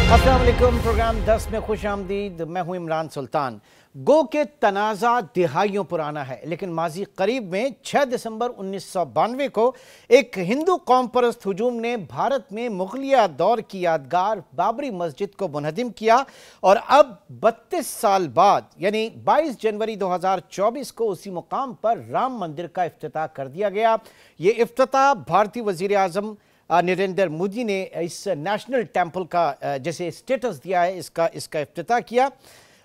अस्सलाम वालेकुम। प्रोग्राम 10 में खुश आमदीद। मैं हूं इमरान सुल्तान। गो के तनाज़ा दिहाइयों पुराना है, लेकिन माजी करीब में 6 दिसंबर 1992 को एक हिंदू कौम परस्त हुजूम ने भारत में मुगलिया दौर की यादगार बाबरी मस्जिद को मुनहदिम किया और अब 32 साल बाद यानी 22 जनवरी 2024 को उसी मुकाम पर राम मंदिर का इफ्तिताह कर दिया गया। ये इफ्तिताह भारतीय वज़ीर आज़म नरेंद्र मोदी ने इस नेशनल टेम्पल का जैसे स्टेटस दिया है, इसका इफ्तिताह किया।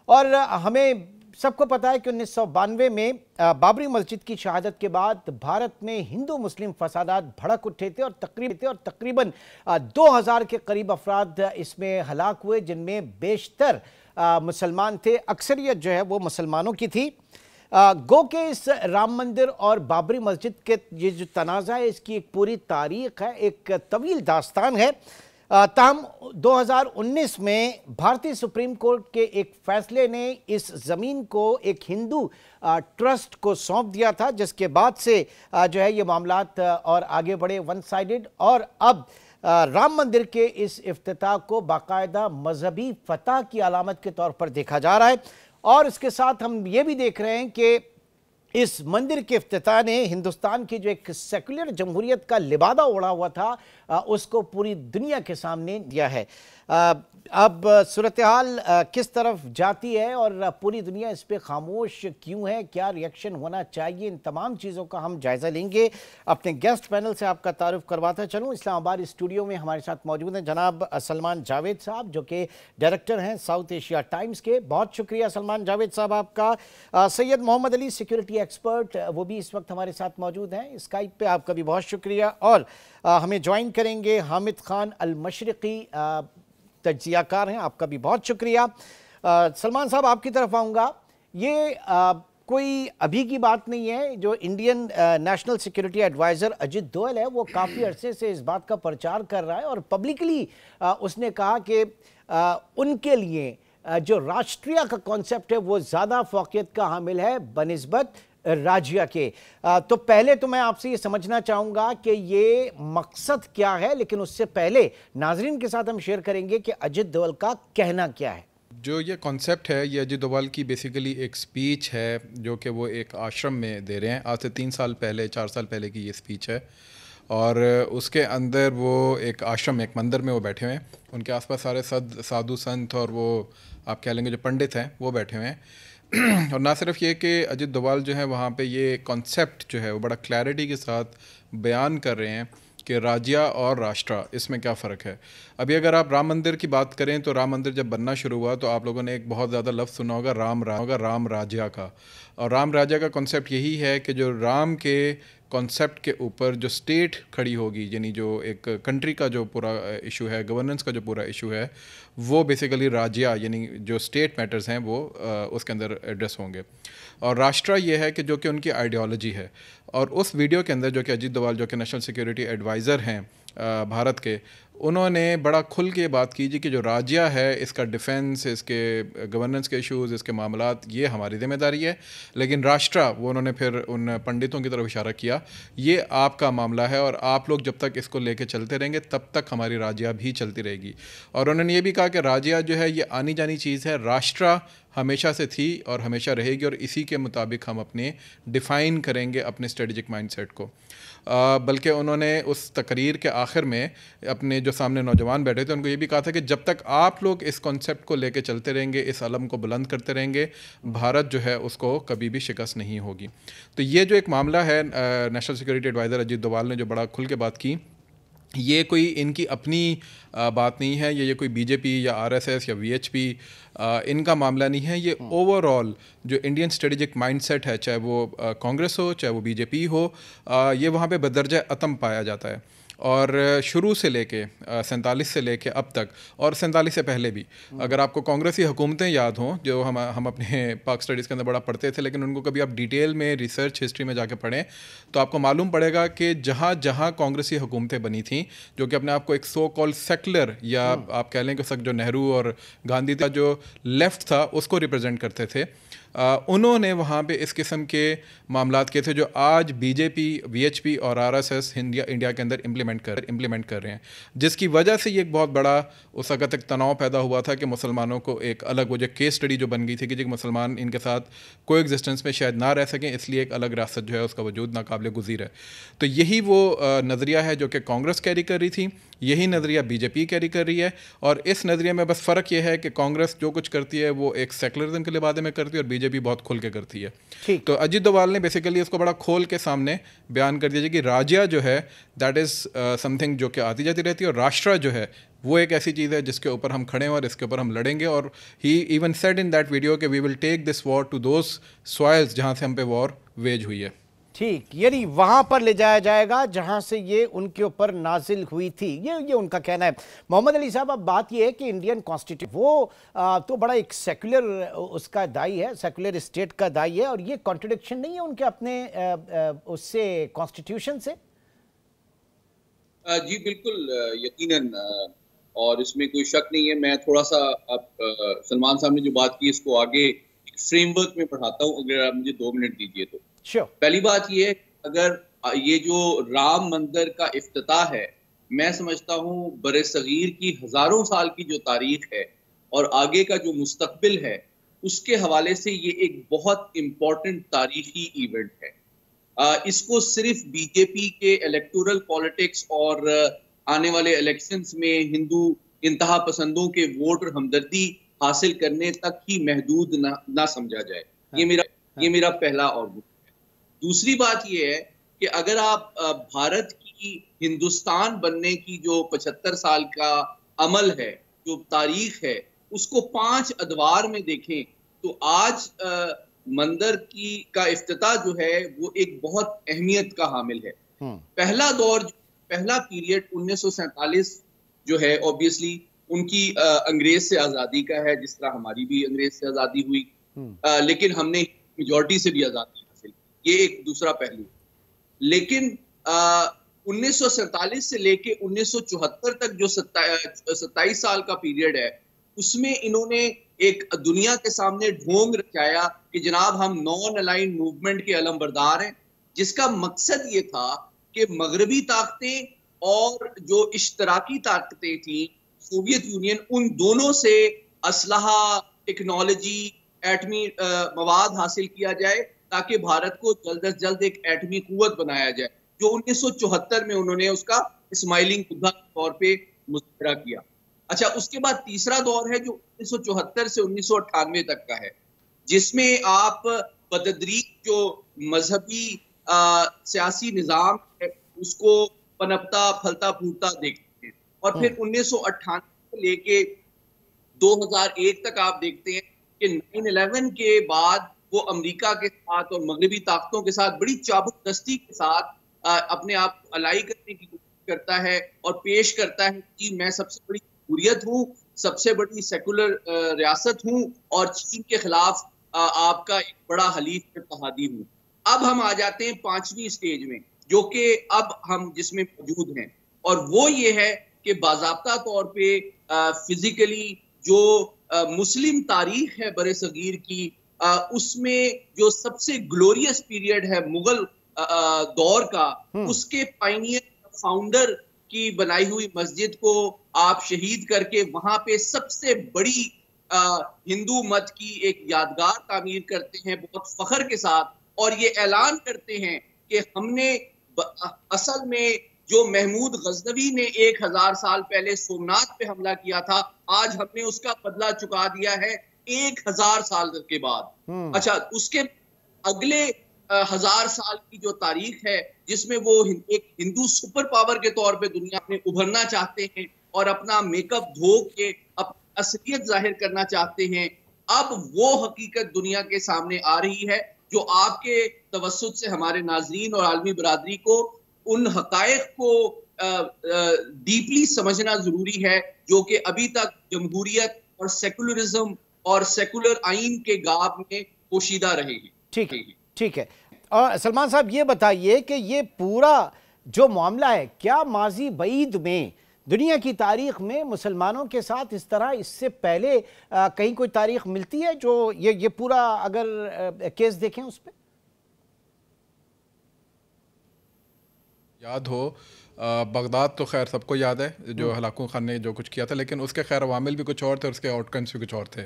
और हमें सबको पता है कि 1992 में बाबरी मस्जिद की शहादत के बाद भारत में हिंदू मुस्लिम फसादात भड़क उठे थे और तकरीबन 2000 के करीब अफराद इसमें हलाक हुए, जिनमें बेशतर मुसलमान थे। अक्सरियत जो है वो मुसलमानों की थी। गो के इस राम मंदिर और बाबरी मस्जिद के ये जो तनाज़ा है, इसकी एक पूरी तारीख है, एक तवील दास्तान है। ताहम 2019 में भारतीय सुप्रीम कोर्ट के एक फैसले ने इस ज़मीन को एक हिंदू ट्रस्ट को सौंप दिया था, जिसके बाद से जो है ये मामलात और आगे बढ़े वन साइडेड। और अब राम मंदिर के इस इफ्तिताह को बाकायदा मजहबी फतह की अलामत के तौर पर देखा जा रहा है। और इसके साथ हम ये भी देख रहे हैं कि इस मंदिर के इफ्तिताह ने हिंदुस्तान की जो एक सेकुलर जमहूरियत का लिबादा ओढ़ा हुआ था, उसको पूरी दुनिया के सामने दिया है। अब सूरत हाल किस तरफ जाती है और पूरी दुनिया इस पे खामोश क्यों है, क्या रिएक्शन होना चाहिए, इन तमाम चीज़ों का हम जायज़ा लेंगे। अपने गेस्ट पैनल से आपका तारुफ करवाता चलूँ। इस्लामाबाद स्टूडियो में हमारे साथ मौजूद हैं जनाब सलमान जावेद साहब, जो कि डायरेक्टर हैं साउथ एशिया टाइम्स के। बहुत शुक्रिया सलमान जावेद साहब आपका। सैयद मोहम्मद अली, सिक्योरिटी एक्सपर्ट, वो भी इस वक्त हमारे साथ मौजूद हैं स्काइप पे, आपका भी बहुत शुक्रिया। और हमें ज्वाइन करेंगे हामिद खान अल मशरिकी, तज्जियाकार हैं, आपका भी बहुत शुक्रिया। सलमान साहब, आपकी तरफ आऊँगा। ये कोई अभी की बात नहीं है। जो Indian national security adviser Ajit Doval है, वो काफ़ी अरसे से इस बात का प्रचार कर रहा है और पब्लिकली उसने कहा कि उनके लिए जो राष्ट्रीय का कॉन्सेप्ट है वो ज़्यादा फ़ौक़ियत का हामिल है बनिस्बत राज्य के। तो पहले तो मैं आपसे ये समझना चाहूँगा कि ये मकसद क्या है, लेकिन उससे पहले नाजरीन के साथ हम शेयर करेंगे कि अजित डोवल का कहना क्या है। जो ये कॉन्सेप्ट है, ये अजित डोभाल की बेसिकली एक स्पीच है जो कि वो एक आश्रम में दे रहे हैं। आज से 3 साल पहले, 4 साल पहले की ये स्पीच है। और उसके अंदर वो एक आश्रम में, एक मंदिर में वो बैठे हुए हैं। उनके आसपास सारे साधु संत और वो आप कह लेंगे जो पंडित हैं वो बैठे हुए हैं। और ना सिर्फ ये कि अजित डोभाल जो है वहाँ पे ये कॉन्सेप्ट जो है वो बड़ा क्लैरिटी के साथ बयान कर रहे हैं कि राज्य और राष्ट्र, इसमें क्या फ़र्क है। अभी अगर आप राम मंदिर की बात करें तो राम मंदिर जब बनना शुरू हुआ तो आप लोगों ने एक बहुत ज़्यादा लफ्ज़ सुना होगा राम राज्य का। और राम राज्य का कॉन्सेप्ट यही है कि जो राम के कॉन्सेप्ट के ऊपर जो स्टेट खड़ी होगी, यानी जो एक कंट्री का जो पूरा इशू है, गवर्नेंस का जो पूरा इशू है, वो बेसिकली राज्य यानी जो स्टेट मैटर्स हैं वो उसके अंदर एड्रेस होंगे। और राष्ट्र ये है कि जो कि उनकी आइडियोलॉजी है। और उस वीडियो के अंदर जो कि अजित डोभाल जो कि नेशनल सिक्योरिटी एडवाइज़र हैं भारत के, उन्होंने बड़ा खुल के बात की जी कि जो राज्य है इसका डिफेंस, इसके गवर्नेंस के इश्यूज़, इसके मामलात, ये हमारी जिम्मेदारी है। लेकिन राष्ट्र, वो उन्होंने फिर उन पंडितों की तरफ इशारा किया, ये आपका मामला है और आप लोग जब तक इसको लेके चलते रहेंगे तब तक हमारी राज्य भी चलती रहेगी। और उन्होंने ये भी कहा कि राज्य जो है ये आनी जानी चीज़ है, राष्ट्र हमेशा से थी और हमेशा रहेगी और इसी के मुताबिक हम अपने डिफ़ाइन करेंगे अपने स्ट्रेटजिक माइंडसेट को। बल्कि उन्होंने उस तकरीर के आखिर में अपने जो सामने नौजवान बैठे थे उनको ये भी कहा था कि जब तक आप लोग इस कॉन्सेप्ट को लेके चलते रहेंगे, इस अलम को बुलंद करते रहेंगे, भारत जो है उसको कभी भी शिकस्त नहीं होगी। तो ये जो एक मामला है, national security adviser Ajit Doval ने जो बड़ा खुल के बात की, ये कोई इनकी अपनी बात नहीं है, ये कोई बीजेपी या आरएसएस या वीएचपी इनका मामला नहीं है। ये ओवरऑल जो इंडियन स्ट्रेटेजिक माइंडसेट है, चाहे वो कांग्रेस हो चाहे वो बीजेपी हो, ये वहाँ पे बदरजा अतम पाया जाता है। और शुरू से लेके 47 से लेके अब तक, और 47 से पहले भी, अगर आपको कांग्रेसी हुकूमतें याद हों जो हम अपने पाक स्टडीज़ के अंदर बड़ा पढ़ते थे, लेकिन उनको कभी आप डिटेल में रिसर्च हिस्ट्री में जाके पढ़ें तो आपको मालूम पड़ेगा कि जहाँ जहाँ कांग्रेसी हुकूमतें बनी थीं, जो कि अपने आप को एक सो कॉल सेकुलर या आप कह लें कि जो नेहरू और गांधी था जो लेफ़्ट था उसको रिप्रेजेंट करते थे, उन्होंने वहाँ पे इस किस्म के मामलात किए थे जो आज बीजेपी, वीएचपी और आरएसएस इंडिया के अंदर इम्प्लीमेंट कर रहे हैं, जिसकी वजह से ये एक बहुत बड़ा उस वक्त एक तनाव पैदा हुआ था कि मुसलमानों को एक अलग वो जो केस स्टडी जो बन गई थी कि जो मुसलमान इनके साथ को एग्जिस्टेंस में शायद ना रह सकें, इसलिए एक अलग रियासत जो है उसका वजूद नाकाबिल गुज़ीर है। तो यही वो नज़रिया है जो कि कांग्रेस कैरी कर रही थी, यही नज़रिया बीजेपी कैरी कर रही है। और इस नज़रिए में बस फ़र्क ये है कि कांग्रेस जो कुछ करती है वो एक सेकुलरिज्म के लिबादे में करती है और बीजेपी बहुत खुल के करती है। तो अजीत डोभाल ने बेसिकली इसको बड़ा खोल के सामने बयान कर दिया कि राज्य जो है दैट इज़ समथिंग जो कि आती जाती रहती है, और राष्ट्र जो है वो एक ऐसी चीज़ है जिसके ऊपर हम खड़े हैं और इसके ऊपर हम लड़ेंगे। और he even said in that video कि we will take this war to those soils जहाँ से हम पे वॉर वेज हुई है। ठीक, यानी वहां पर ले जाया जाएगा जहां से ये उनके ऊपर नाजिल हुई थी, ये उनका कहना है। मोहम्मद अली साहब, अब बात ये है कि इंडियन कॉन्स्टिट्यूशन वो तो बड़ा एक सेकुलर उसका दाई है, सेकुलर स्टेट का दाई है, और ये कॉन्ट्रडिक्शन नहीं है उनके अपने उससे कॉन्स्टिट्यूशन से? जी बिल्कुल, यकीनन, और इसमें कोई शक नहीं है। मैं थोड़ा सा सलमान साहब ने जो बात की इसको आगे फ्रेमवर्क में पढ़ाता हूँ, अगर आप मुझे 2 मिनट दीजिए तो। पहली बात ये है, अगर ये जो राम मंदिर का इफ्तिताह है, मैं समझता हूँ बरे-सगीर की हजारों साल की जो तारीख है और आगे का जो मुस्तकबिल है, उसके हवाले से ये एक बहुत इम्पोर्टेंट तारीखी इवेंट है। इसको सिर्फ बीजेपी के इलेक्टोरल पॉलिटिक्स और आने वाले इलेक्शंस में हिंदू इंतहा पसंदों के वोट और हमदर्दी हासिल करने तक ही महदूद ना समझा जाए। ये मेरा पहला और दूसरी बात ये है कि अगर आप भारत की हिंदुस्तान बनने की जो 75 साल का अमल है, जो तारीख है, उसको 5 अदवार में देखें तो आज मंदिर का इफ्तिताह जो है वो एक बहुत अहमियत का हामिल है। पहला पीरियड 1947 जो है, ऑब्वियसली उनकी अंग्रेज से आज़ादी का है, जिस तरह हमारी भी अंग्रेज से आज़ादी हुई, लेकिन हमने मेजॉरिटी से भी आज़ादी हासिल की, ये एक दूसरा पहलू। लेकिन 1947 से लेके 1974 तक जो 27 साल का पीरियड है, उसमें इन्होंने एक दुनिया के सामने ढोंग रचाया कि जनाब हम नॉन अलाइंड मूवमेंट के अलमबरदार हैं, जिसका मकसद ये था कि मगरबी ताकतें और जो इश्तराकी ताकतें थी, सोवियत यूनियन, उन दोनों से असलहा, टेक्नोलॉजी, एटमी मवाद हासिल किया जाए ताकि भारत को जल्द अज जल्द एक एटमी कुव्वत बनाया जाए, जो 1974 में उन्होंने उसका स्माइलिंग मुद्दा के तौर पे मुज़ाहरा किया। अच्छा, उसके बाद तीसरा दौर है जो 1974 से 1998 तक का है, जिसमें आप बतदरीज जो मजहबी सियासी निज़ाम है उसको पनपता फलता फूटता देखते हैं। और फिर 1998 से लेके 2001 तक आप देखते हैं कि 9/11 के बाद वो अमेरिका के साथ और मगरबी ताकतों के साथ बड़ी चाबुकदस्ती के साथ अपने आप को अलाई करने की कोशिश करता है और पेश करता है कि मैं सबसे बड़ी जमहूरियत हूँ, सबसे बड़ी सेकुलर रियासत हूँ और चीन के खिलाफ आपका एक बड़ा हलीफ इत्तेहादी हूँ। अब हम आ जाते हैं 5वीं स्टेज में, जो कि अब हम जिसमें मौजूद हैं, और वो ये है कि बाज़ाब्ता तौर पे फिजिकली जो मुस्लिम तारीख है बरे सगीर की, उसमें जो सबसे ग्लोरियस पीरियड है मुगल दौर का, उसके पायनियर फाउंडर की बनाई हुई मस्जिद को आप शहीद करके वहां पे सबसे बड़ी हिंदू मत की एक यादगार तामीर करते हैं बहुत फख्र के साथ, और ये ऐलान करते हैं कि हमने असल में जो महमूद गजनवी ने 1000 साल पहले सोमनाथ पे हमला किया था, आज हमने उसका बदला चुका दिया है 1000 साल के बाद। अच्छा, उसके अगले 1000 साल की जो तारीख है, जिसमें वो एक हिंदू सुपर पावर के तौर पे दुनिया में उभरना चाहते हैं और अपना मेकअप धो के अपनी असलियत जाहिर करना चाहते हैं, अब वो हकीकत दुनिया के सामने आ रही है जो आपके तवस्सुत से हमारे नाजरीन और आलमी बरादरी को उन हकायक को डीपली समझना जरूरी है, जो कि अभी तक जमहूरियत और सेकुलरिज्म और सेकुलर आइन के गाब में पोशीदा रहे हैं। ठीक है। और सलमान साहब, ये बताइए कि ये पूरा जो मामला है, क्या माजी बईद में दुनिया की तारीख में मुसलमानों के साथ इस तरह इससे पहले कहीं कोई तारीख मिलती है जो ये पूरा अगर केस देखें उस पर? याद हो बगदाद तो खैर सबको याद है जो हलाकू खान ने जो कुछ किया था, लेकिन उसके खैर अवामिल भी कुछ और थे और उसके आउटकम्स भी कुछ और थे।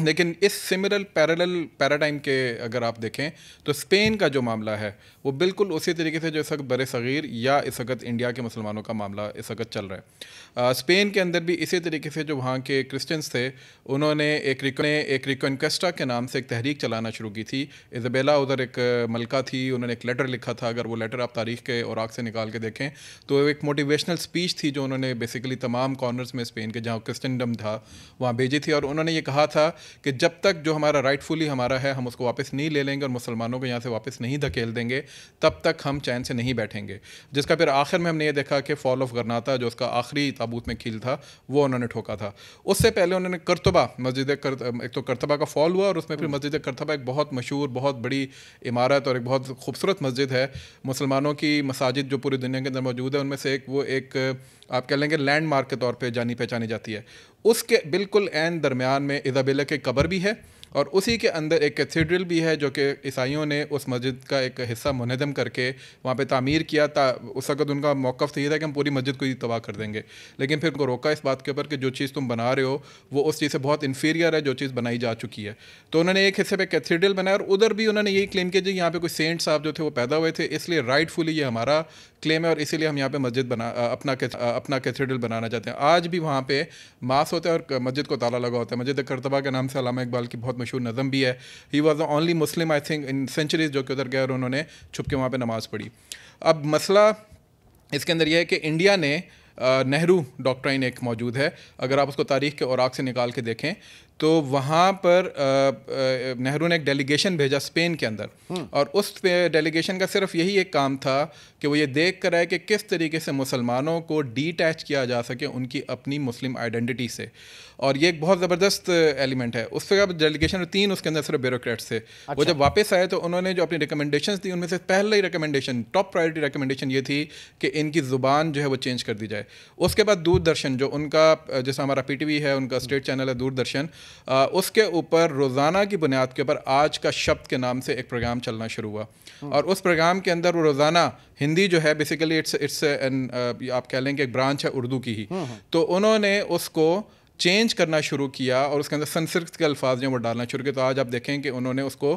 लेकिन इस सिमिलर पैरेलल पैराडाइम के अगर आप देखें तो स्पेन का जो मामला है वो बिल्कुल उसी तरीके से जो इस वक्त बर सग़ीर या इस वक्त इंडिया के मुसलमानों का मामला इस वक्त चल रहा है। स्पेन के अंदर भी इसी तरीके से जो वहाँ के क्रिश्चियंस थे उन्होंने एक रिकॉन्क्वेस्टा के नाम से एक तहरीक चलाना शुरू की थी। इज़ाबेला उधर एक मलका थी, उन्होंने एक लेटर लिखा था, अगर वो लेटर आप तारीख़ के औराक से निकाल के देखें तो एक मोटिवेशनल स्पीच थी जो उन्होंने बेसिकली तमाम कॉर्नर्स में स्पेन के जहाँ क्रिश्चियनडम था वहाँ भेजी थी। और उन्होंने ये कहा था कि जब तक जो हमारा राइटफुली हमारा है हम उसको वापस नहीं ले लेंगे और मुसलमानों को यहाँ से वापस नहीं धकेल देंगे तब तक हम चैन से नहीं बैठेंगे। जिसका फिर आखिर में हमने ये देखा कि फॉल ऑफ गरनाता जो उसका आखिरी ताबूत में कील था वो उन्होंने ठोका था। उससे पहले उन्होंने करतबा एक तो करतबा का फॉल हुआ और उसमें फिर मस्जिद करतबा एक बहुत मशहूर बहुत बड़ी इमारत और एक बहुत खूबसूरत मस्जिद है, मुसलमानों की मसाजिद जो पूरी दुनिया के अंदर मौजूद है उनमें से एक आप कह लेंगे लैंडमार्क के तौर पे जानी पहचानी जाती है। उसके बिल्कुल एन दरमियान में इज़ाबेला की कब्र भी है और उसी के अंदर एक कैथेड्रल भी है जो कि ईसाइयों ने उस मस्जिद का एक हिस्सा मुनहदम करके वहाँ पे तामीर किया था। उस वक्त उनका मौक़िफ़ तो ये था कि हम पूरी मस्जिद को ही तबाह कर देंगे, लेकिन फिर उनको रोका इस बात के ऊपर कि जो चीज़ तुम बना रहे हो वो उस चीज़ से बहुत इन्फीरियर है जो चीज़ बनाई जा चुकी है। तो उन्होंने एक हिस्से पर कैथेड्रल बनाया और उधर भी उन्होंने यही क्लेम किया जी यहाँ पर कोई सेंट साहब जो थे वो पैदा हुए थे, इसलिए राइटफुली ये हमारा क्लेम है और इसीलिए हम यहाँ पे मस्जिद अपना कैथेड्रल बनाना चाहते हैं। आज भी वहाँ पे मास होता है और मस्जिद को ताला लगा होता है। मस्जिद करतबा के नाम से अल्लामा इकबाल की बहुत मशहूर नज़म भी है, he was the only Muslim I think in centuries जो कि उधर गए और उन्होंने छुप के वहाँ पे नमाज़ पढ़ी। अब मसला इसके अंदर यह है कि इंडिया ने नेहरू डॉक्ट्राइन एक मौजूद है, अगर आप उसको तारीख़ के औराक से निकाल के देखें तो वहाँ पर नेहरू ने एक डेलीगेशन भेजा स्पेन के अंदर और उस डेलीगेशन का सिर्फ यही एक काम था कि वो ये देख कर आए कि किस तरीके से मुसलमानों को डीटैच किया जा सके उनकी अपनी मुस्लिम आइडेंटिटी से। और ये एक बहुत ज़बरदस्त एलिमेंट है। उस पर डेलीगेशन 3 उसके अंदर सिर्फ ब्यूरोक्रेट्स थे। अच्छा। वो जब वापस आए तो उन्होंने जो अपनी रिकमेंडेशंस दी उनमें से पहले ही रिकमेंडेशन टॉप प्रायोरिटी रिकमेंडेशन ये थी कि इनकी ज़ुबान जो है वो चेंज कर दी जाए। उसके बाद दूरदर्शन जो उनका जैसा हमारा PTV है उनका स्टेट चैनल है दूरदर्शन, उसके ऊपर रोज़ाना की बुनियाद के ऊपर आज का शब्द के नाम से एक प्रोग्राम चलना शुरू हुआ और उस प्रोग्राम के अंदर वो रोज़ाना हिंदी जो है बेसिकली इट्स आप कह लेंगे एक ब्रांच है उर्दू की ही, तो उन्होंने उसको चेंज करना शुरू किया और उसके अंदर संस्कृत के अल्फाज जो वो डालना शुरू किया। तो आज आप देखें कि उन्होंने उसको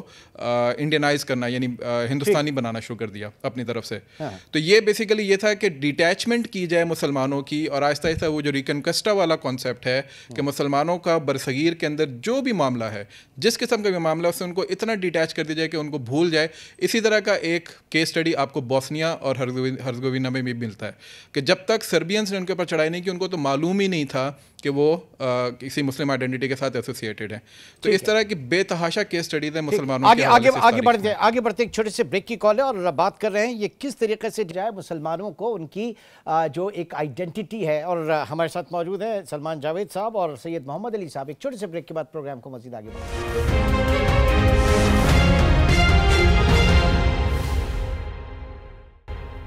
इंडियनाइज करना यानी हिंदुस्तानी बनाना शुरू कर दिया अपनी तरफ से। हाँ। तो ये बेसिकली ये था कि डिटैचमेंट की जाए मुसलमानों की और आहिस्ता आहिस्ता वो जो रिकनक्वेस्टा वाला कॉन्सेप्ट है कि मुसलमानों का बरसगीर के अंदर जो भी मामला है जिस किस्म का भी मामला है उससे उनको इतना डिटैच कर दिया जाए कि उनको भूल जाए। इसी तरह का एक केस स्टडी आपको बोस्निया और हर्ज़गोविना में भी मिलता है कि जब तक सर्बियंस ने उनके ऊपर चढ़ाई नहीं की उनको तो मालूम ही नहीं था कि वो किसी मुस्लिम आइडेंटिटी के साथ एसोसिएटेड हैं। तो इस तरह की बेतहाशा केस स्टडीज है मुसलमानों आगे बढ़ते एक छोटे से ब्रेक की कॉल है और बात कर रहे हैं ये किस तरीके से जाए मुसलमानों को उनकी जो एक आइडेंटिटी है। और हमारे साथ मौजूद है सलमान जावेद साहब और सैयद मोहम्मद अली साहब। एक छोटे से ब्रेक के बाद प्रोग्राम को मज़ीद आगे बढ़ाएं।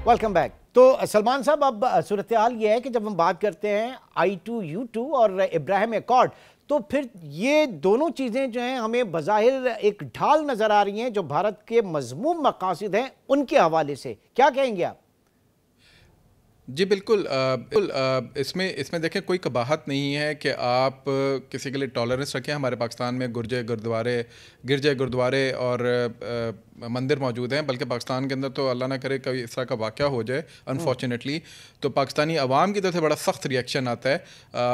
Welcome back. तो सलमान साहब अब सूरत हाल ये है कि जब हम बात करते हैं I2U2 और इब्राहिम एकॉर्ड तो फिर ये दोनों चीज़ें जो हैं हमें बज़ाहिर एक ढाल नज़र आ रही हैं जो भारत के मज़मूम मकासद हैं उनके हवाले से, क्या कहेंगे आप? जी बिल्कुल इसमें देखें कोई कबाहत नहीं है कि आप किसी के लिए टॉलरेंस रखें। हमारे पाकिस्तान में गिरजे गुरुद्वारे और मंदिर मौजूद हैं, बल्कि पाकिस्तान के अंदर तो अल्लाह ना करे कभी इस तरह का वाक़या हो जाए अनफॉर्चुनेटली तो पाकिस्तानी अवाम की तरफ से बड़ा सख्त रिएक्शन आता है।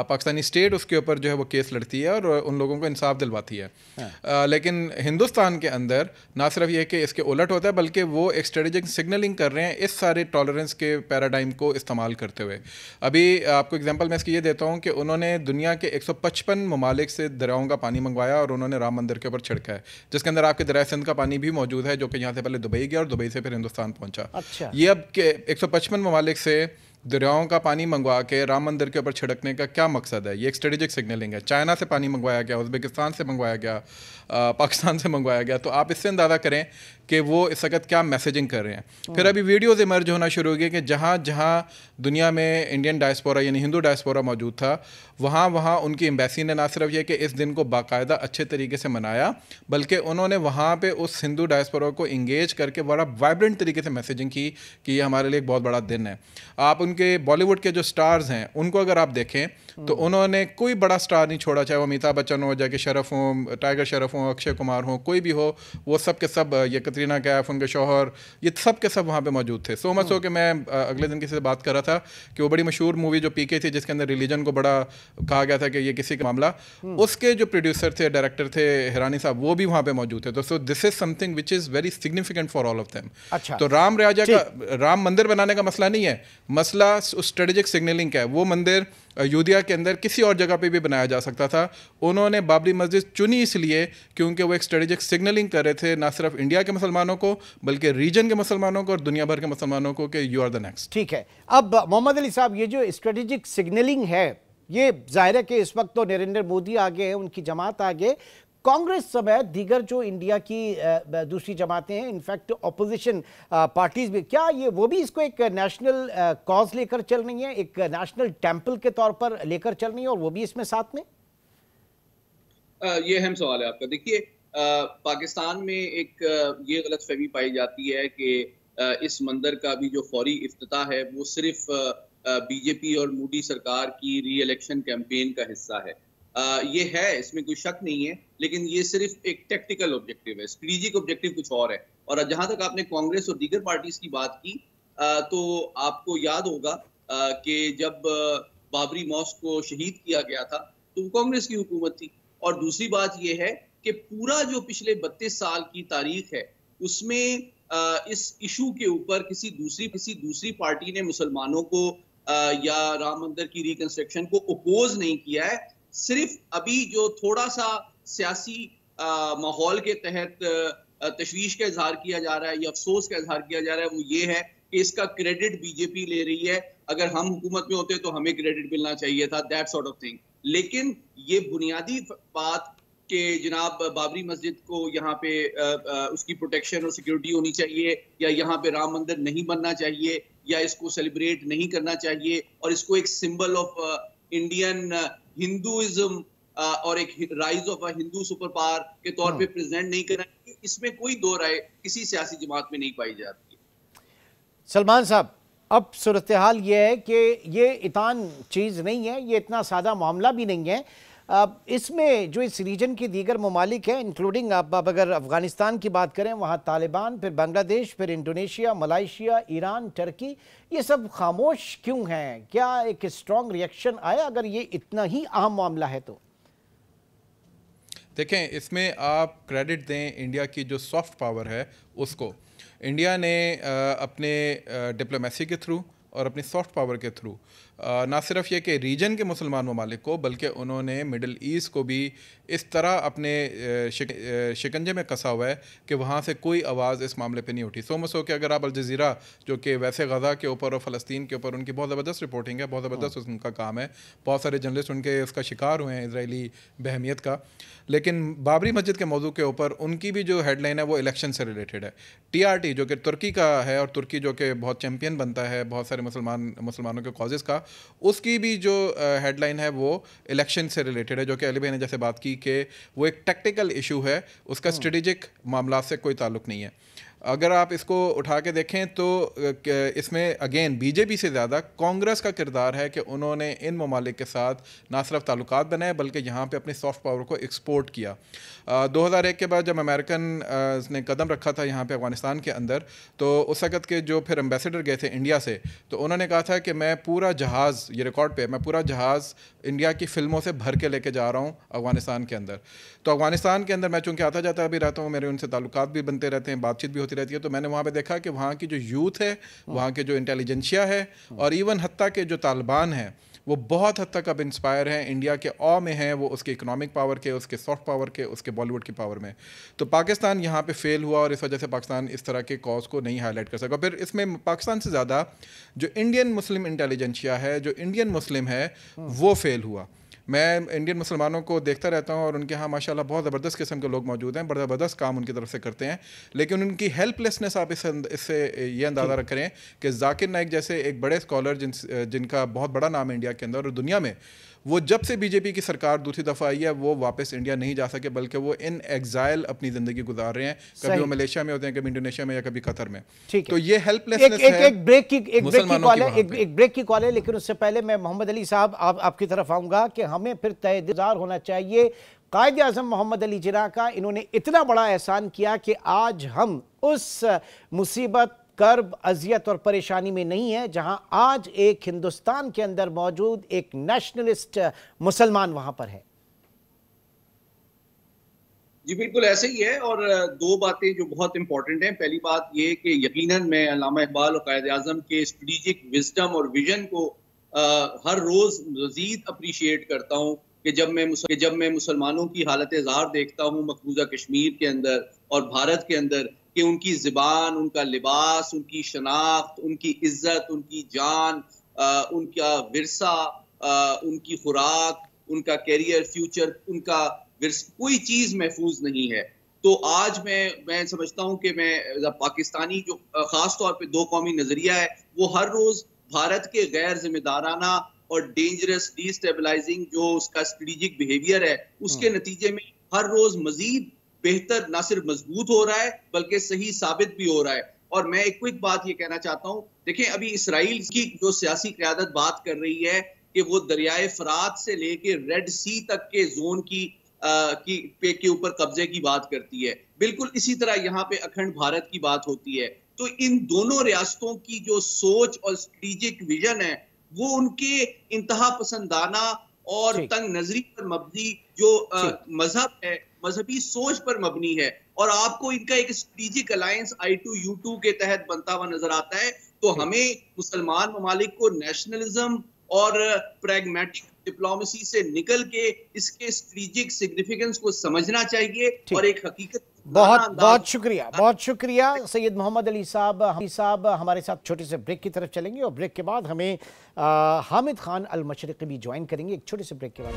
पाकिस्तानी स्टेट उसके ऊपर जो है वो केस लड़ती है और उन लोगों को इंसाफ दिलवाती है। लेकिन हिंदुस्तान के अंदर ना सिर्फ ये कि इसके उलट होता है बल्कि वो एक स्ट्रेटेजिक सिग्नलिंग कर रहे हैं इस सारे टॉलरेंस के पैराडाइम को इस्तेमाल करते हुए। अभी आपको एग्जांपल मैं इसकी ये देता हूँ कि उन्होंने दुनिया के 155 ममालिक से दरियाओं का पानी मंगवाया और उन्होंने राम मंदिर के ऊपर छिड़का है, जिसके अंदर आपके दरिया सिंध का पानी भी मौजूद है जो कि यहाँ से पहले दुबई गया और दुबई से फिर हिंदुस्तान पहुंचा। अच्छा। ये अब के 155 ममालिक से दरियाओं का पानी मंगवा के राम मंदिर के ऊपर छिड़कने का क्या मकसद है? ये एक स्ट्रेटेजिक सिग्नलिंग है। चाइना से पानी मंगवाया गया, उज़्बेकिस्तान से मंगवाया गया, पाकिस्तान से मंगवाया गया, तो आप इससे अंदाज़ा करें कि वो इस वक्त क्या मैसेजिंग कर रहे हैं। फिर अभी वीडियोज़ इमर्ज होना शुरू हो गए कि जहाँ जहाँ दुनिया में इंडियन डायस्पोरा यानी हिंदू डायस्पोरा मौजूद था, वहाँ वहाँ उनकी एम्बेसी ने ना सिर्फ ये कि इस दिन को बाकायदा अच्छे तरीके से मनाया, बल्कि उन्होंने वहाँ पे उस हिंदू डायस्पोरा को इंगेज करके बड़ा वाइब्रेंट तरीके से मैसेजिंग की कि ये हमारे लिए एक बहुत बड़ा दिन है। आप उनके बॉलीवुड के जो स्टार्स हैं उनको अगर आप देखें तो उन्होंने कोई बड़ा स्टार नहीं छोड़ा, चाहे वो अमिताभ बच्चन हो, जैकी श्रॉफ हो, टाइगर श्रॉफ हो, अक्षय कुमार हो, कोई भी हो, वो सब के सब, ये कतरीना कैफ, उनके शौहर, ये सब के सब वहाँ पे मौजूद थे। सो मच हो कि मैं अगले दिन किसी से बात कर रहा था कि वो बड़ी मशहूर मूवी जो पीके थी जिसके अंदर रिलीजन को बड़ा कहा गया था कि ये किसी का मामला, उसके जो प्रोड्यूसर थे, डायरेक्टर थे हिरानी साहब, वो भी वहाँ पे मौजूद थे। तो so this is something which is very significant for all of them. अच्छा, तो राम राजा का, राम मंदिर बनाने का मसला नहीं है, मसला उस स्ट्रेटेजिक सिग्नलिंग का है। वो मंदिर अयोध्या के अंदर किसी और जगह पे भी बनाया जा सकता था, उन्होंने बाबरी मस्जिद चुनी इसलिए क्योंकि वो एक स्ट्रेटेजिक सिग्नलिंग कर रहे थे ना सिर्फ इंडिया के मुसलमानों को बल्कि रीजन के मुसलमानों को और दुनिया भर के मुसलमानों को कि यू आर द नेक्स्ट। ठीक है। अब मोहम्मद अली साहब, ये जो स्ट्रेटेजिक सिग्नलिंग है, ये जाहिर है कि इस वक्त तो नरेंद्र मोदी आगे हैं, उनकी जमात आगे, कांग्रेस समेत दीगर जो इंडिया की दूसरी जमातें हैं, इनफैक्ट ऑपोजिशन पार्टीज भी, क्या ये वो भी इसको एक नेशनल कॉज लेकर चल रही हैं, एक नेशनल टेम्पल के तौर पर लेकर चल रही हैं, और वो भी इसमें साथ में? ये अहम सवाल है आपका। देखिए, पाकिस्तान में एक ये गलतफहमी पाई जाती है कि इस मंदिर का भी जो फौरी इफ्तिताह है वो सिर्फ बीजेपी और मोदी सरकार की री इलेक्शन कैंपेन का हिस्सा है। ये है, इसमें कोई शक नहीं है, लेकिन ये सिर्फ एक टेक्टिकल ऑब्जेक्टिव है, स्ट्रेटेजिक ऑब्जेक्टिव कुछ और है। और जहां तक आपने कांग्रेस और दीगर पार्टीज की बात की, तो आपको याद होगा कि जब बाबरी मॉस्क को शहीद किया गया था तो कांग्रेस की हुकूमत थी। और दूसरी बात यह है कि पूरा जो पिछले 32 साल की तारीख है उसमें इस इशू के ऊपर किसी दूसरी पार्टी ने मुसलमानों को या राम मंदिर की रिकंस्ट्रक्शन को अपोज नहीं किया है। सिर्फ अभी जो थोड़ा सा सियासी माहौल के तहत तशवीश का इजहार किया जा रहा है या अफसोस का इजहार किया जा रहा है वो ये है कि इसका क्रेडिट बीजेपी ले रही है, अगर हम हुकूमत में होते तो हमें क्रेडिट मिलना चाहिए था, दैट सॉर्ट ऑफ थिंग। लेकिन ये बुनियादी बात कि जनाब बाबरी मस्जिद को यहाँ पे उसकी प्रोटेक्शन और सिक्योरिटी होनी चाहिए, या यहाँ पे राम मंदिर नहीं बनना चाहिए, या इसको सेलिब्रेट नहीं करना चाहिए और इसको एक सिंबल ऑफ इंडियन हिंदुइज्म और एक rise of a Hindu super power के तौर पे प्रेजेंट नहीं करना चाहिए, इसमें कोई दो राय किसी सियासी जमात में नहीं पाई जाती। सलमान साहब, अब सूरत हाल ये है कि ये इतान चीज़ नहीं है, ये इतना सादा मामला भी नहीं है। इसमें जो इस रीजन के दीगर ममालिक हैं, इंक्लूडिंग आप अगर अफ़गानिस्तान की बात करें, वहाँ तालिबान, फिर बांग्लादेश, फिर इंडोनेशिया, मलाइशिया, ईरान, टर्की, ये सब खामोश क्यों हैं? क्या एक स्ट्रॉन्ग रिएक्शन आया अगर ये इतना ही अहम मामला है तो? देखें, इसमें आप क्रेडिट दें इंडिया की जो सॉफ्ट पावर है उसको। इंडिया ने अपने डिप्लोमेसी के थ्रू और अपनी सॉफ्ट पावर के थ्रू ना सिर्फ ये कि रीजन के मुसलमान ममालिक को बल्कि उन्होंने मिडल ईस्ट को भी इस तरह अपने शिकंजे में कसा हुआ है कि वहाँ से कोई आवाज़ इस मामले पे नहीं उठी। सो मच हो कि अगर आप अल जज़ीरा, जो कि वैसे गज़ा के ऊपर और फ़लस्तीन के ऊपर उनकी बहुत ज़बरदस्त रिपोर्टिंग है, बहुत ज़बरदस्त उनका काम है, बहुत सारे जर्नलिस्ट उनके उसका शिकार हुए हैं इजरायली बहमियत का, लेकिन बाबरी मस्जिद के मौजू के ऊपर उनकी भी जो हेडलाइन है वो इलेक्शन से रिलेटेड है। TRT जो कि तुर्की का है और तुर्की जो कि बहुत चैम्पियन बनता है बहुत सारे मुसलमानों के कॉजेज़ का, उसकी भी जो हेडलाइन है वो इलेक्शन से रिलेटेड है, जो कि अली भाई ने जैसे बात की कि वो एक टेक्टिकल इशू है, उसका स्ट्रेटेजिक मामला से कोई ताल्लुक़ नहीं है। अगर आप इसको उठा के देखें तो इसमें अगेन बीजेपी से ज़्यादा कांग्रेस का किरदार है कि उन्होंने इन ममालिक के साथ ना सिर्फ ताल्लुकात बनाए बल्कि यहाँ पे अपनी सॉफ्ट पावर को एक्सपोर्ट किया। 2001 के बाद जब अमेरिकन ने कदम रखा था यहाँ पे अफगानिस्तान के अंदर, तो उस वक़्त के जो फिर एम्बेसडर गए थे इंडिया से, तो उन्होंने कहा था कि मैं पूरा जहाज़, ये रिकॉर्ड पे, मैं पूरा जहाज़ इंडिया की फ़िल्मों से भर के लेके जा रहा हूँ अफगानिस्तान के अंदर। तो अफगानिस्तान के अंदर मैं चूँकि आता जाता भी रहता हूँ, मेरे उनसे ताल्लुकात भी बनते रहते हैं, बातचीत भी होती रहती है, तो मैंने वहाँ पे देखा कि वहाँ की जो यूथ है, वहाँ के जो इंटेलिजेंशिया है और इवन हत्ता के जो तालिबान हैं, वो बहुत हद तक अब इंस्पायर हैं, इंडिया के ऑ में हैं, वो उसके इकोनॉमिक पावर के, उसके सॉफ्ट पावर के, उसके बॉलीवुड की पावर में। तो पाकिस्तान यहाँ पे फेल हुआ और इस वजह से पाकिस्तान इस तरह के कॉज को नहीं हाईलाइट कर सका। फिर इसमें पाकिस्तान से ज़्यादा जो इंडियन मुस्लिम इंटेलिजेंशिया है, जो इंडियन मुस्लिम है, वो फेल हुआ। मैं इंडियन मुसलमानों को देखता रहता हूँ और उनके यहाँ माशाल्लाह बहुत ज़बरदस्त किस्म के लोग मौजूद हैं, बड़ा ज़बरदस्त काम उनकी तरफ से करते हैं, लेकिन उनकी हेल्पलेसनेस आप इससे ये अंदाज़ा रख करें कि जाकिर नाइक जैसे एक बड़े स्कॉलर जिनका बहुत बड़ा नाम है इंडिया के अंदर और दुनिया में, वो जब से बीजेपी की सरकार दूसरी दफ़ा आई है वो वापस इंडिया नहीं जा सके, बल्कि वो इन एग्जाइल अपनी ज़िंदगी गुजार रहे हैं। कभी वो मलेशिया में होते हैं, कभी इंडोनेशिया में या कभी कतर में। तो ये हेल्पलेसनेस है। एक ब्रेक की कॉल है, लेकिन उससे पहले मैं मोहम्मद अली साहब आपकी तरफ आऊंगा कि हमें फिर तय-ए-दिजार होना चाहिए कायदे आज़म मोहम्मद अली जिन्ना का। इन्होंने इतना बड़ा एहसान किया कि आज हम उस मुसीबत, कर्ब, अजियत और परेशानी में नहीं है जहां आज एक हिंदुस्तान के अंदर मौजूद एक नेशनलिस्ट मुसलमान वहां पर है। जी बिल्कुल ऐसे ही है। और दो बातें जो बहुत इंपॉर्टेंट हैं, पहली बात ये कि यकीनन मैं अल्लामा इकबाल और कायदे आज़म के स्ट्रेटेजिक विजडम और विजन को हर रोज मजीद अप्रिशिएट करता हूँ कि जब मैं मुसलमानों की हालत ज़ार देखता हूँ मकबूजा कश्मीर के अंदर और भारत के अंदर, कि उनकी ज़बान, उनका लिबास, उनकी शनाख्त, उनकी इज्जत, उनकी जान, उनका विरसा, उनकी खुराक, उनका कैरियर, फ्यूचर, उनका कोई चीज़ महफूज नहीं है। तो आज मैं समझता हूँ कि मैं पाकिस्तानी जो ख़ास तौर पे दो कौमी नज़रिया है, वो हर रोज़ भारत के गैर जिम्मेदाराना और डेंजरस डिस्टेबलाइजिंग जो उसका स्ट्रेटेजिक बिहेवियर है, उसके नतीजे में हर रोज़ मजीद बेहतर ना सिर्फ मजबूत हो रहा है बल्कि सही साबित भी हो रहा है। और मैं एक क्विक बात ये कहना चाहता हूँ, देखें अभी इसराइल की जो सियासी क़यादत बात कर रही है कि वो दरियाए फरात से लेके रेड सी तक के जोन के ऊपर कब्जे की बात करती है, बिल्कुल इसी तरह यहाँ पे अखंड भारत की बात होती है। तो इन दोनों रियासतों की जो सोच और स्ट्रेटेजिक विजन है वो उनके इंतहा पसंदाना और तंग नजरी पर मबनी जो मजहब है, मजहबी सोच पर मबनी है, और आपको इनका एक स्ट्रेटेजिक अलायंस I2U2 के तहत बनता हुआ नजर आता है। तो हमें मुसलमान ममालिक को नेशनलिज्म और प्रैग्मेटिक डिप्लोमेसी से निकल के इसके स्ट्रेटेजिक सिग्निफिकेंस को समझना चाहिए और एक हकीकत। बहुत शुक्रिया सैयद मोहम्मद अली साहब हमारे साथ छोटे से ब्रेक की तरफ चलेंगे और ब्रेक के बाद हमें हामिद खान अल मशरिकी भी ज्वाइन करेंगे। एक छोटे से ब्रेक के बाद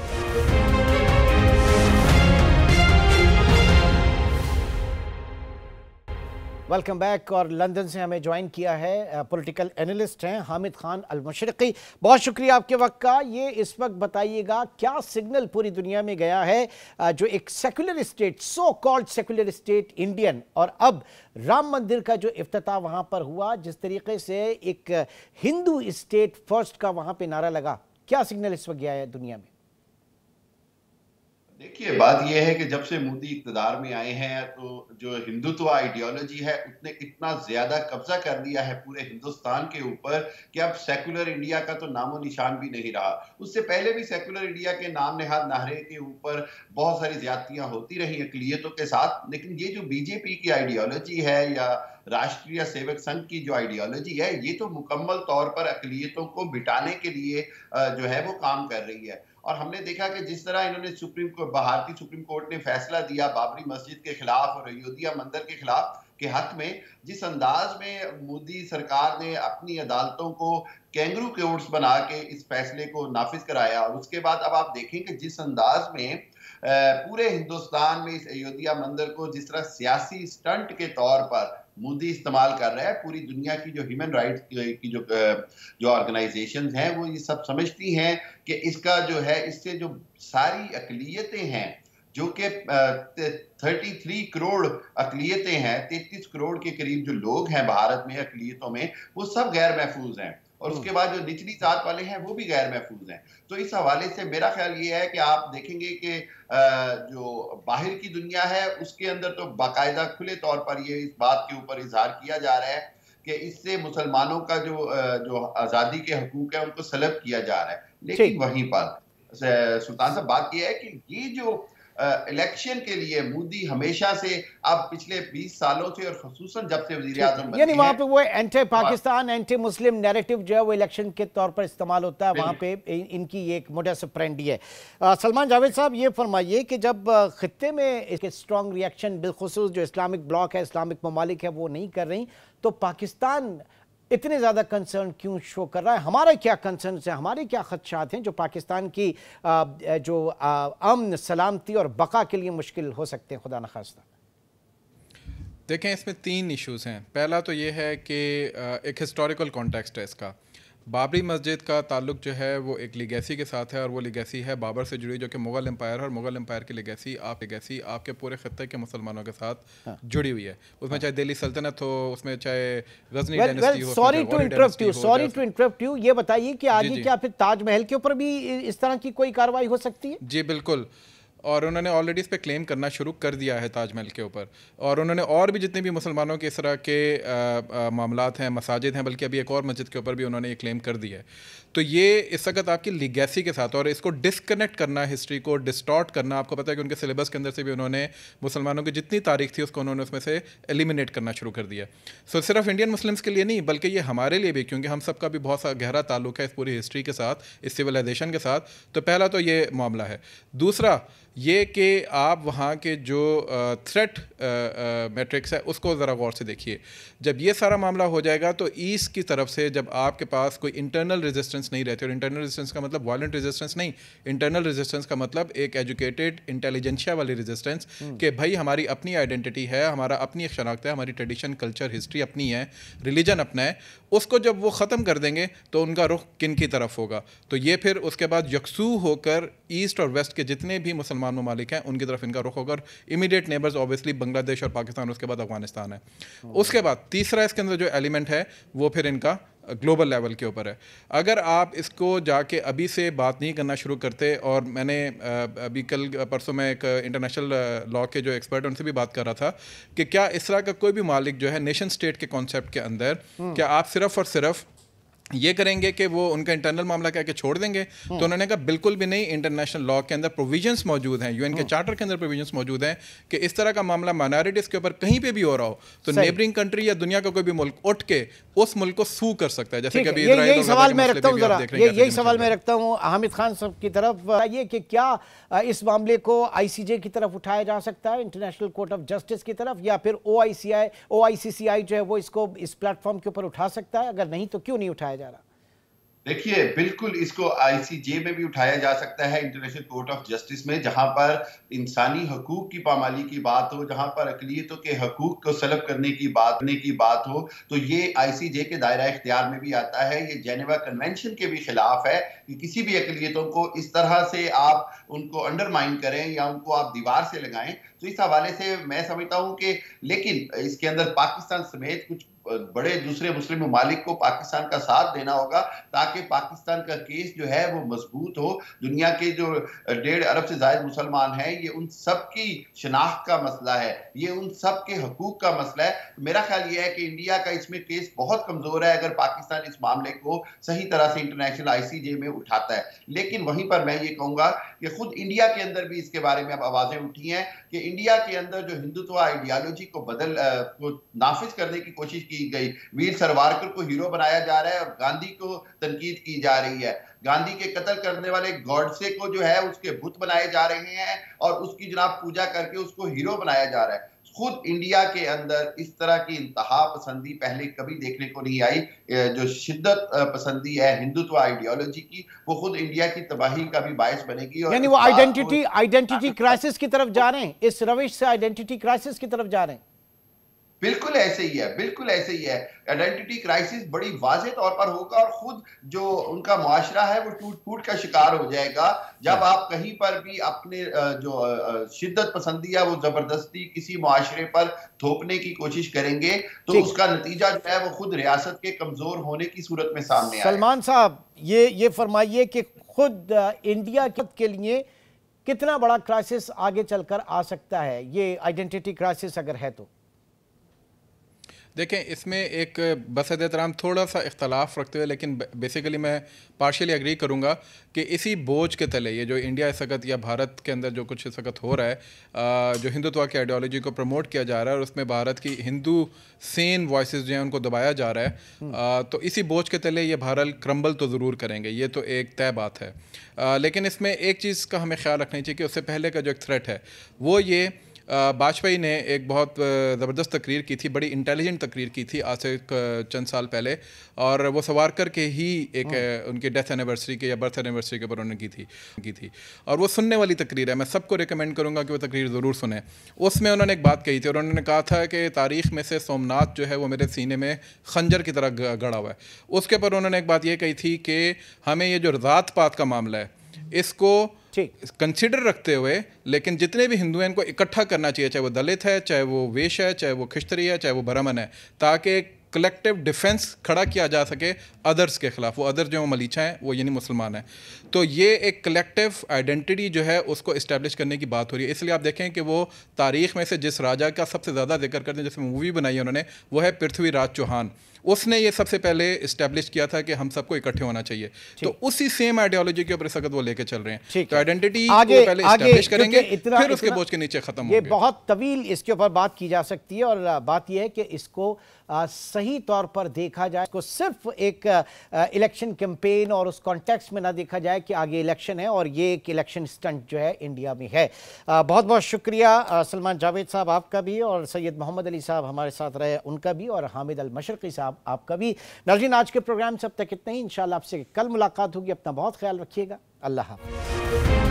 वेलकम बैक। और लंदन से हमें ज्वाइन किया है पॉलिटिकल एनालिस्ट हैं हामिद खान अल मशरिकी। बहुत शुक्रिया आपके वक्त का। ये इस वक्त बताइएगा क्या सिग्नल पूरी दुनिया में गया है, जो एक secular state, so called secular state Indian, और अब राम मंदिर का जो इफ्तिताह वहां पर हुआ, जिस तरीके से एक हिंदू स्टेट फर्स्ट का वहां पे नारा लगा, क्या सिग्नल इस वक्त गया है दुनिया में? देखिए, बात यह है कि जब से मोदी इक़्तिदार में आए हैं तो जो हिंदुत्व आइडियोलॉजी है उसने इतना ज्यादा कब्जा कर लिया है पूरे हिंदुस्तान के ऊपर कि अब सेकुलर इंडिया का तो नामो निशान भी नहीं रहा। उससे पहले भी सेकुलर इंडिया के नाम नेहाद नारे के ऊपर बहुत सारी ज्यादतियां होती रही अक़लियतों के साथ, लेकिन ये जो बीजेपी की आइडियोलॉजी है या राष्ट्रीय सेवक संघ की जो आइडियोलॉजी है, ये तो मुकम्मल तौर पर अक़लियतों को बिटाने के लिए जो है वो काम कर रही है। और हमने देखा कि जिस तरह इन्होंने भारतीय सुप्रीम कोर्ट ने फैसला दिया बाबरी मस्जिद के खिलाफ और अयोध्या मंदिर के खिलाफ के हक में, जिस अंदाज में मोदी सरकार ने अपनी अदालतों को कैंगरू कोर्ट्स बना के इस फैसले को नाफिज कराया, और उसके बाद अब आप देखें कि जिस अंदाज में पूरे हिंदुस्तान में इस अयोध्या मंदिर को जिस तरह सियासी स्टंट के तौर पर मोदी इस्तेमाल कर रहा है, पूरी दुनिया की जो ह्यूमन राइट्स की जो ऑर्गेनाइजेशंस हैं वो ये सब समझती हैं कि इसका जो है, इससे जो सारी अक़लियतें हैं जो कि 33 करोड़ अक़लियतें हैं, 33 करोड़ के करीब जो लोग हैं भारत में अक़लियतों में, वो सब गैर महफूज हैं, और उसके बाद जो निचली जात वाले हैं वो भी गैर महफूज हैं। तो इस हवाले से मेरा ख्याल ये है कि आप देखेंगे कि जो बाहर की दुनिया है उसके अंदर तो बाकायदा खुले तौर पर ये इस बात के ऊपर इजहार किया जा रहा है कि इससे मुसलमानों का जो आज़ादी के हकूक है उनको सलब किया जा रहा है। लेकिन वहीं पर सुल्तान साहब बात यह है कि ये जो इलेक्शन के लिए मोदी हमेशा से, अब पिछले 20 सालों से और खुसूसन जब से वजीर आजम बने यानी वहां हैं, पे वो anti Pakistan anti Muslim narrative जो है वो इलेक्शन के तौर पर इस्तेमाल होता है, वहां पे इनकी एक मोडस ऑपरेंडी है। सलमान जावेद साहब, ये फरमाइए कि जब खित्ते में इसके स्ट्रॉन्ग रिएक्शन बिलखुसूस जो इस्लामिक ब्लॉक है, इस्लामिक ममालिक है, वो नहीं कर रही, तो पाकिस्तान इतने ज़्यादा कंसर्न क्यों शो कर रहा है? हमारा क्या कंसर्न है, हमारे क्या खदशात हैं जो पाकिस्तान की जो अमन सलामती और बका के लिए मुश्किल हो सकते हैं, खुदा न खास्ता? देखें, इसमें 3 इश्यूज़ हैं। पहला तो ये है कि एक हिस्टोरिकल कॉन्टेक्स्ट है इसका। बाबरी मस्जिद का ताल्लुक जो है वो एक लीगेसी के साथ है, और वो लीगेसी है बाबर से जुड़ी, जो कि मुग़ल एम्पायर है, और मुग़ल एम्पायर की लीगेसी आपके पूरे खत्ते के मुसलमानों के साथ जुड़ी हुई है। उसमें चाहे दिल्ली सल्तनत हो, उसमें चाहे गजनी डायनेस्टी हो। सॉरी टू इंटरप्ट यू, ये बताइए कि आगे क्या फिर ताजमहल के ऊपर भी इस तरह की कोई कार्रवाई हो सकती है? जी बिल्कुल, और उन्होंने ऑलरेडी इस पे क्लेम करना शुरू कर दिया है ताजमहल के ऊपर, और उन्होंने और भी जितने भी मुसलमानों के इस तरह के मामलात हैं, मसाजिद हैं, बल्कि अभी एक और मस्जिद के ऊपर भी उन्होंने ये क्लेम कर दिया है। तो ये इस वक्त आपकी लीगेसी के साथ, और इसको डिसकनेक्ट करना, हिस्ट्री को डिस्टॉर्ट करना, आपको पता है कि उनके सिलेबस के अंदर से भी उन्होंने मुसलमानों की जितनी तारीख थी उसको उन्होंने उसमें से एलिमिनेट करना शुरू कर दिया। सो सिर्फ इंडियन मुस्लिम्स के लिए नहीं, बल्कि ये हमारे लिए भी, क्योंकि हम सबका भी बहुत सा गहरा ताल्लुक है इस पूरी हिस्ट्री के साथ, इस सिविलाइजेशन के साथ। तो पहला तो ये मामला है। दूसरा ये कि आप वहाँ के जो थ्रेट मैट्रिक्स है उसको ज़रा गौर से देखिए। जब ये सारा मामला हो जाएगा तो ईस्ट की तरफ से जब आपके पास कोई इंटरनल रेजिस्टेंस नहीं रहती, और इंटरनल रेजिस्टेंस का मतलब वायलेंट रेजिस्टेंस नहीं, इंटरनल रेजिस्टेंस का मतलब एक एजुकेटेड इंटेलिजेंशिया वाली रेजिस्टेंस, कि भाई हमारी अपनी आइडेंटिटी है, हमारा अपनी एक शनाख्त है, हमारी ट्रेडिशन, कल्चर, हिस्ट्री अपनी है, रिलीजन अपना है, उसको जब वो ख़त्म कर देंगे तो उनका रुख किन की तरफ होगा? तो ये फिर उसके बाद यकसू होकर ईस्ट और वेस्ट के जितने भी मुसलमान ममालिक हैं उनकी तरफ इनका रुख होगा। इमीडिएट नेबर्स ऑब्वियसली बांग्लादेश और पाकिस्तान, उसके बाद अफगानिस्तान है। उसके बाद तीसरा इसके अंदर जो एलिमेंट है वो फिर इनका ग्लोबल लेवल के ऊपर है। अगर आप इसको जाके अभी से बात नहीं करना शुरू करते, और मैंने अभी कल परसों में एक इंटरनेशनल लॉ के जो एक्सपर्ट हैं उनसे भी बात कर रहा था कि क्या इस तरह का कोई भी मालिक जो है नेशन स्टेट के कॉन्सेप्ट के अंदर, क्या आप सिर्फ और सिर्फ ये करेंगे कि वो उनका इंटरनल मामला कह के छोड़ देंगे? तो उन्होंने कहा बिल्कुल भी नहीं। इंटरनेशनल लॉ के अंदर प्रोविजंस मौजूद हैं, यूएन के चार्टर के अंदर प्रोविजंस मौजूद हैं कि इस तरह का मामला माइनॉरिटीज के ऊपर कहीं पे भी हो रहा हो तो नेबरिंग कंट्री या दुनिया का कोई भी मुल्क उठ के उस मुल्क को सू कर सकता है। जैसे कि अभी यही सवाल मैं रखता हूं, जरा यही सवाल मैं रखता हूं हामिद खान साहब की तरफ, ये कि क्या इस मामले को आईसीजे की तरफ उठाया जा सकता है, इंटरनेशनल कोर्ट ऑफ जस्टिस की तरफ, या फिर ओआईसीसीआई जो है वो इसको इस प्लेटफॉर्म के ऊपर उठा सकता है? अगर नहीं तो क्यों नहीं उठाया जा रहा? देखिए, बिल्कुल इसको आईसीजे में भी उठाया जा सकता है, इंटरनेशनल कोर्ट ऑफ जस्टिस में, जहां पर इंसानी हकूक की पामाली की बात हो, जहां पर अकलियतों के हकूक को सलब करने की बात हो, तो ये आईसीजे के दायरा इख्तियार में भी आता है। ये जेनेवा कन्वेंशन के भी खिलाफ है कि किसी भी अकलियतों को इस तरह से आप उनको अंडरमाइन करें या उनको आप दीवार से लगाएं। तो इस हवाले से मैं समझता हूं कि, लेकिन इसके अंदर पाकिस्तान समेत कुछ बड़े दूसरे मुस्लिम ममालिक को पाकिस्तान का साथ देना होगा ताकि पाकिस्तान का केस जो है वो मजबूत हो। दुनिया के जो 1.5 अरब से ज्यादा मुसलमान हैं, ये उन सब की शनाख्त का मसला है, ये उन सब के हकूक का मसला है। मेरा ख्याल ये है कि इंडिया का इसमें केस बहुत कमजोर है अगर पाकिस्तान इस मामले को सही तरह से इंटरनेशनल आईसीजे में उठाता है। लेकिन वहीं पर मैं ये कहूंगा कि खुद इंडिया के अंदर भी इसके बारे में अब आवाजें उठी हैं कि इंडिया के अंदर जो हिंदुत्व आइडियोलॉजी को नाफिज करने की कोशिश की गई, वीर सावरकर को हीरो बनाया जा रहा है और गांधी को तनकीद की जा रही है। गांधी के कत्ल करने वाले गॉडसे को जो है उसके बुत बनाए जा रहे हैं और उसकी जनाब पूजा करके उसको हीरो बनाया जा रहा है। खुद इंडिया के अंदर इस तरह की इंतहा पसंदी पहले कभी देखने को नहीं आई। जो शिद्दत पसंदी है हिंदुत्व आइडियोलॉजी की, वो खुद इंडिया की तबाही का भी बायस बनेगी। और यानी वो आइडेंटिटी क्राइसिस की तरफ जा रहे हैं, इस रविश से आइडेंटिटी क्राइसिस की तरफ जा रहे हैं। बिल्कुल ऐसे ही है, बिल्कुल ऐसे ही है। आइडेंटिटी क्राइसिस बड़ी वाज़ेह तौर पर होगा और खुद जो उनका मुआशरा है वो टूट फूट का शिकार हो जाएगा जब आप कहीं पर भी अपने जो शिद्दत पसंदी है वो जबरदस्ती किसी मुआशरे पर थोपने की कोशिश करेंगे तो उसका नतीजा जो है वो खुद रियासत के कमजोर होने की सूरत में सामने आएगा। सलमान साहब, ये फरमाइए कि खुद इंडिया के लिए कितना बड़ा क्राइसिस आगे चलकर आ सकता है, ये आइडेंटिटी क्राइसिस अगर है तो? देखें, इसमें एक बसद एहतराम थोड़ा सा इख्तलाफ रखते हुए, लेकिन बेसिकली मैं पार्शियली एग्री करूँगा कि इसी बोझ के तले ये जो इंडिया इस वक्त या भारत के अंदर जो कुछ इस वक्त हो रहा है, जो हिंदुत्व की आइडियोलॉजी को प्रमोट किया जा रहा है और उसमें भारत की हिंदू सेन वॉइसेस जो हैं उनको दबाया जा रहा है, तो इसी बोझ के तले ये भारत क्रम्बल तो ज़रूर करेंगे, ये तो एक तय बात है। लेकिन इसमें एक चीज़ का हमें ख्याल रखना चाहिए कि उससे पहले का जो एक थ्रेट है वो ये, वाजपेयी ने एक बहुत ज़बरदस्त तकरीर की थी, बड़ी इंटेलिजेंट तकरीर की थी आज से चंद साल पहले, और वो सवारकर के ही एक उनकी डेथ एनिवर्सरी के या बर्थ एनिवर्सरी के ऊपर उन्होंने की थी और वो सुनने वाली तकरीर है। मैं सबको रिकमेंड करूँगा कि वो तकरीर ज़रूर सुने। उसमें उन्होंने एक बात कही थी और उन्होंने कहा था कि तारीख़ में से सोमनाथ जो है वो मेरे सीने में खंजर की तरह गड़ा हुआ है। उसके ऊपर उन्होंने एक बात ये कही थी कि हमें ये जो ज़ात पात का मामला है इसको कंसिडर रखते हुए, लेकिन जितने भी हिंदू हैं इनको इकट्ठा करना चाहिए, चाहे वो दलित है, चाहे वो वेश है, चाहे वो खिश्तरी है, चाहे वो ब्राह्मण है, ताकि कलेक्टिव डिफेंस खड़ा किया जा सके अदर्स के ख़िलाफ़। वो अदर जो मलीचा हैं वो यानी मुसलमान हैं। तो ये एक कलेक्टिव आइडेंटिटी जो है उसको इस्टेब्लिश करने की बात हो रही है। इसलिए आप देखें कि वो तारीख़ में से जिस राजा का सबसे ज़्यादा जिक्र करते हैं, जिसमें मूवी बनाई है उन्होंने, वो है पृथ्वीराज चौहान। उसने ये सबसे पहले इस्टेब्लिश किया था कि हम सबको इकट्ठे होना चाहिए। तो उसी सेम आइडियोलॉजी के ऊपर इस वक्त वो लेके चल रहे हैं। तो आइडेंटिटी को पहले इस्टेब्लिश करेंगे, फिर उसके बोझ के नीचे खत्म होंगे। ये बहुत तवील इसके ऊपर बात की जा सकती है और बात यह है कि इसको सही तौर पर देखा जाए, इसको सिर्फ एक इलेक्शन कैंपेन और उस कॉन्टेक्स्ट में ना देखा जाए कि आगे इलेक्शन है और ये एक इलेक्शन स्टंट जो है इंडिया में है। बहुत बहुत शुक्रिया सलमान जावेद साहब आपका भी, और सैयद मोहम्मद अली साहब हमारे साथ रहे उनका भी, और हामिद अल मशरकी साहब आपका भी। नाज़रीन, आज के प्रोग्राम से अब तक इतना ही। इंशाल्लाह आपसे कल मुलाकात होगी। अपना बहुत ख्याल रखिएगा। अल्लाह हाफ़िज़।